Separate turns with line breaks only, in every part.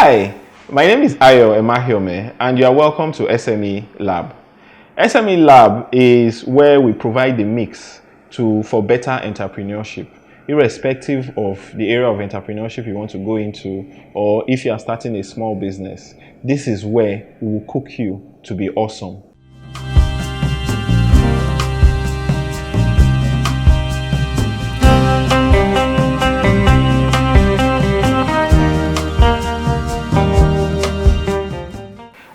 Hi, my name is Ayo Emahiome, and you are welcome to SME Lab. SME Lab is where we provide the mix for better entrepreneurship, irrespective of the area of entrepreneurship you want to go into, or if you are starting a small business. This is where we will cook you to be awesome.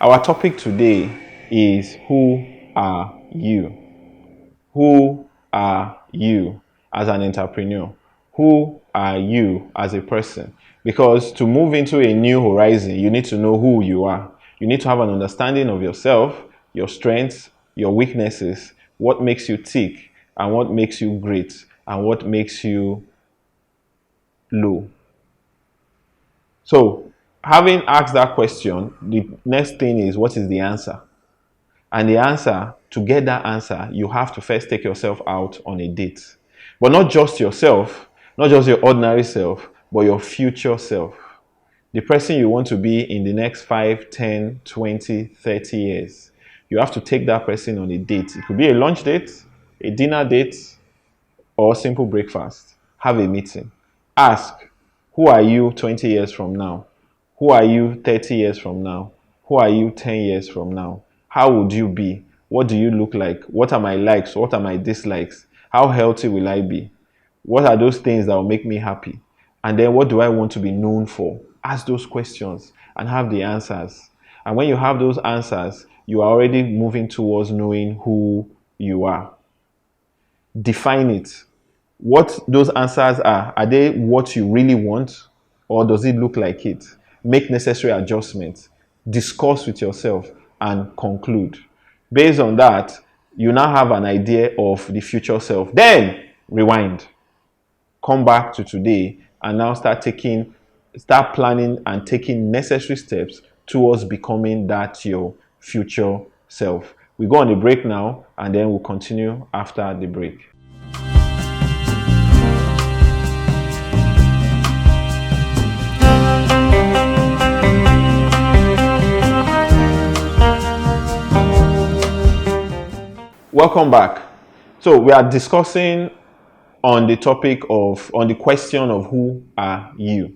Our topic today is who are you? Who are you as an entrepreneur? Who are you as a person? Because to move into a new horizon, you need to know who you are. You need to have an understanding of yourself, your strengths, your weaknesses, what makes you tick, and what makes you great, and what makes you low. So, having asked that question, the next thing is, what is the answer? And the answer, to get that answer, you have to first take yourself out on a date. But not just yourself, not just your ordinary self, but your future self. The person you want to be in the next 5, 10, 20, 30 years. You have to take that person on a date. It could be a lunch date, a dinner date, or simple breakfast. Have a meeting. Ask, who are you 20 years from now? Who are you 30 years from now? Who are you 10 years from now? How would you be? What do you look like? What are my likes? What are my dislikes? How healthy will I be? What are those things that will make me happy? And then what do I want to be known for? Ask those questions and have the answers. And when you have those answers, you are already moving towards knowing who you are. Define it. What those answers are they what you really want, or does it look like it? Make necessary adjustments, discuss with yourself, and conclude. Based on that, you now have an idea of the future self. Then rewind, come back to today, and now start planning and taking necessary steps towards becoming that your future self. We go on a break now, and then we'll continue after the break. Welcome back. So we are discussing on the question of who are you.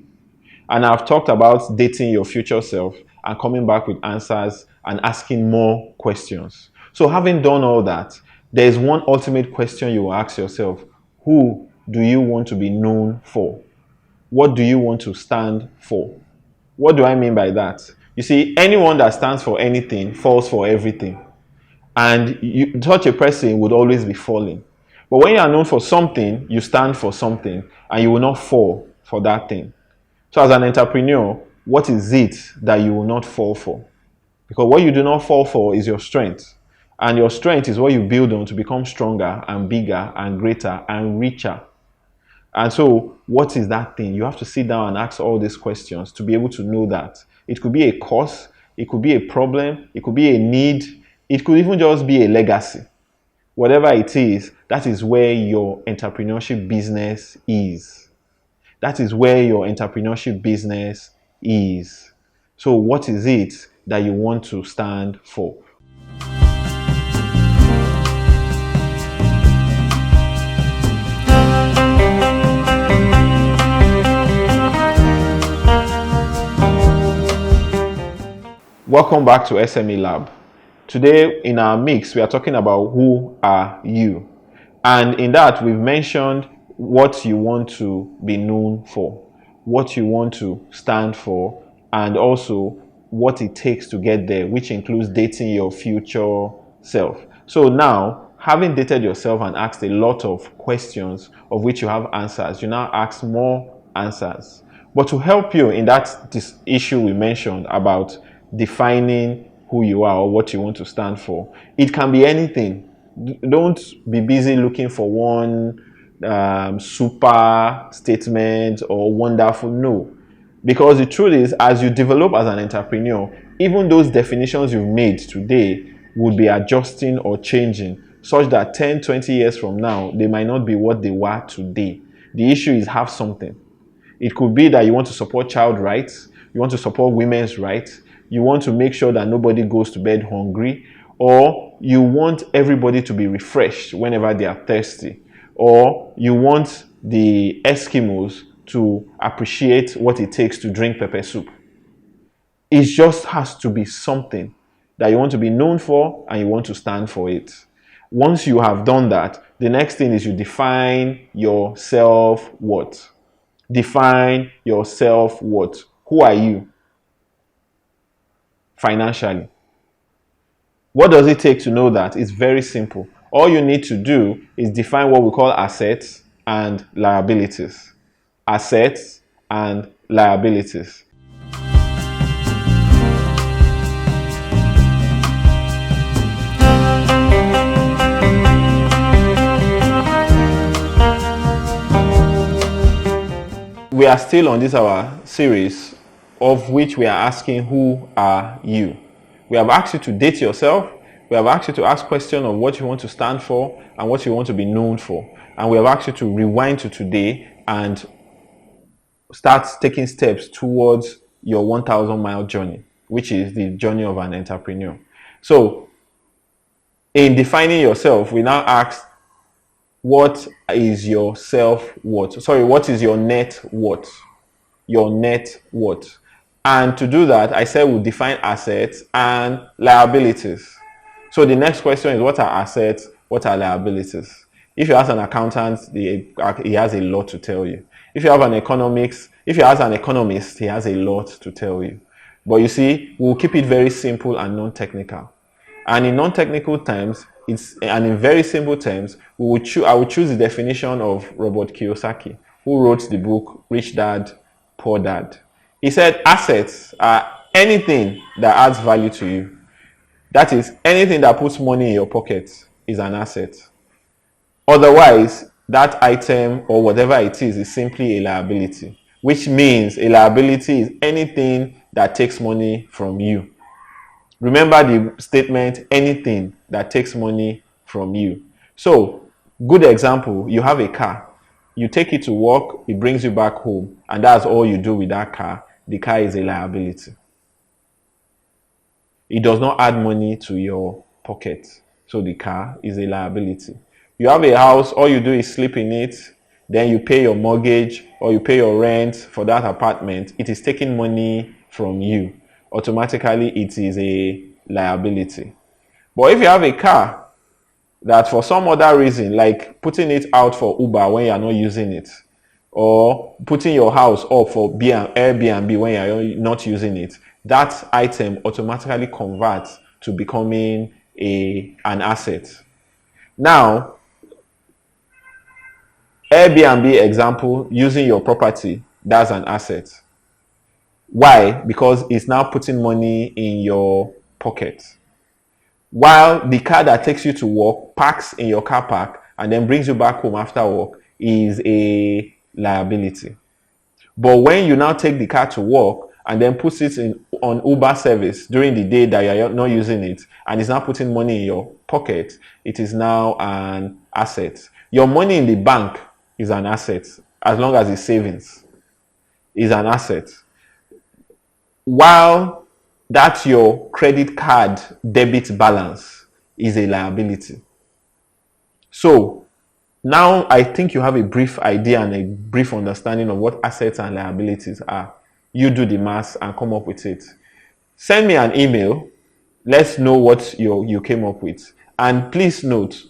And I've talked about dating your future self and coming back with answers and asking more questions. So having done all that, there is one ultimate question you will ask yourself. Who do you want to be known for? What do you want to stand for? What do I mean by that? You see, anyone that stands for anything falls for everything. And such a person would always be falling. But when you are known for something, you stand for something, and you will not fall for that thing. So as an entrepreneur, what is it that you will not fall for? Because what you do not fall for is your strength. And your strength is what you build on to become stronger and bigger and greater and richer. And so, what is that thing? You have to sit down and ask all these questions to be able to know that. It could be a cause, it could be a problem, it could be a need, it could even just be a legacy. Whatever it is, that is where your entrepreneurship business is. That is where your entrepreneurship business is. So what is it that you want to stand for? Welcome back to SME Lab. Today in our mix, we are talking about who are you. And in that, we've mentioned what you want to be known for, what you want to stand for, and also what it takes to get there, which includes dating your future self. So now, having dated yourself and asked a lot of questions of which you have answers, you now ask more answers. But to help you in this issue we mentioned about defining who you are or what you want to stand for, it can be anything. Don't be busy looking for one super statement or wonderful. No, because the truth is, as you develop as an entrepreneur, even those definitions you've made today would be adjusting or changing, such that 10, 20 years from now, they might not be what they were today. The issue is have something. It could be that you want to support child rights. you want to support women's rights, you want to make sure that nobody goes to bed hungry, or you want everybody to be refreshed whenever they are thirsty, or you want the Eskimos to appreciate what it takes to drink pepper soup. It just has to be something that you want to be known for and you want to stand for it. Once you have done that, the next thing is you define your self-worth. Define your self-worth. Who are you financially? What does it take to know that? It's very simple. All you need to do is define what we call assets and liabilities. Assets and liabilities. We are still on this our series, of which we are asking, who are you? We have asked you to date yourself. We have asked you to ask questions of what you want to stand for and what you want to be known for. And we have asked you to rewind to today and start taking steps towards your 1,000-mile journey, which is the journey of an entrepreneur. So, in defining yourself, we now ask, what is your self-worth? Sorry, what is your net worth? Your net worth. And to do that, I said we'll define assets and liabilities. So the next question is, what are assets? What are liabilities? If you ask an accountant, he has a lot to tell you. If you ask an economist, he has a lot to tell you. But you see, we'll keep it very simple and non-technical. And in non-technical terms, and in very simple terms, I will choose the definition of Robert Kiyosaki, who wrote the book Rich Dad, Poor Dad. He said assets are anything that adds value to you. That is, anything that puts money in your pocket is an asset. Otherwise, that item or whatever it is simply a liability, which means a liability is anything that takes money from you. Remember the statement, anything that takes money from you. So, good example, you have a car. You take it to work, it brings you back home, and that's all you do with that car. The car is a liability. It does not add money to your pocket. So the car is a liability. You have a house, all you do is sleep in it, then you pay your mortgage or you pay your rent for that apartment. It is taking money from you. Automatically, it is a liability. But if you have a car that for some other reason, like putting it out for Uber when you are not using it, or putting your house up for Airbnb when you are not using it, that item automatically converts to becoming an asset. Now, Airbnb example, using your property, that's an asset. Why? Because it's now putting money in your pocket. While the car that takes you to work, parks in your car park, and then brings you back home after work is a liability. But when you now take the car to work and then puts it on Uber service during the day that you're not using it, and it's now putting money in your pocket, it is now an asset. Your money in the bank is an asset, as long as it's savings, is an asset. While that your credit card debit balance is a liability. So now I think you have a brief idea and a brief understanding of what assets and liabilities are. You do the math and come up with it. Send me an email. Let's know what you came up with. And please note,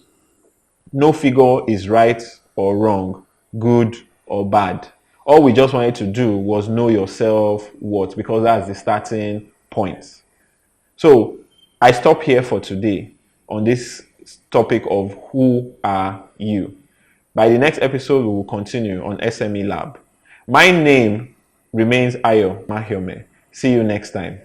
no figure is right or wrong, good or bad. All we just wanted to do was know your self-worth, because that's the starting point. So I stop here for today on this topic of who are you. By the next episode, we will continue on SME Lab. My name remains Ayo Mahiome. See you next time.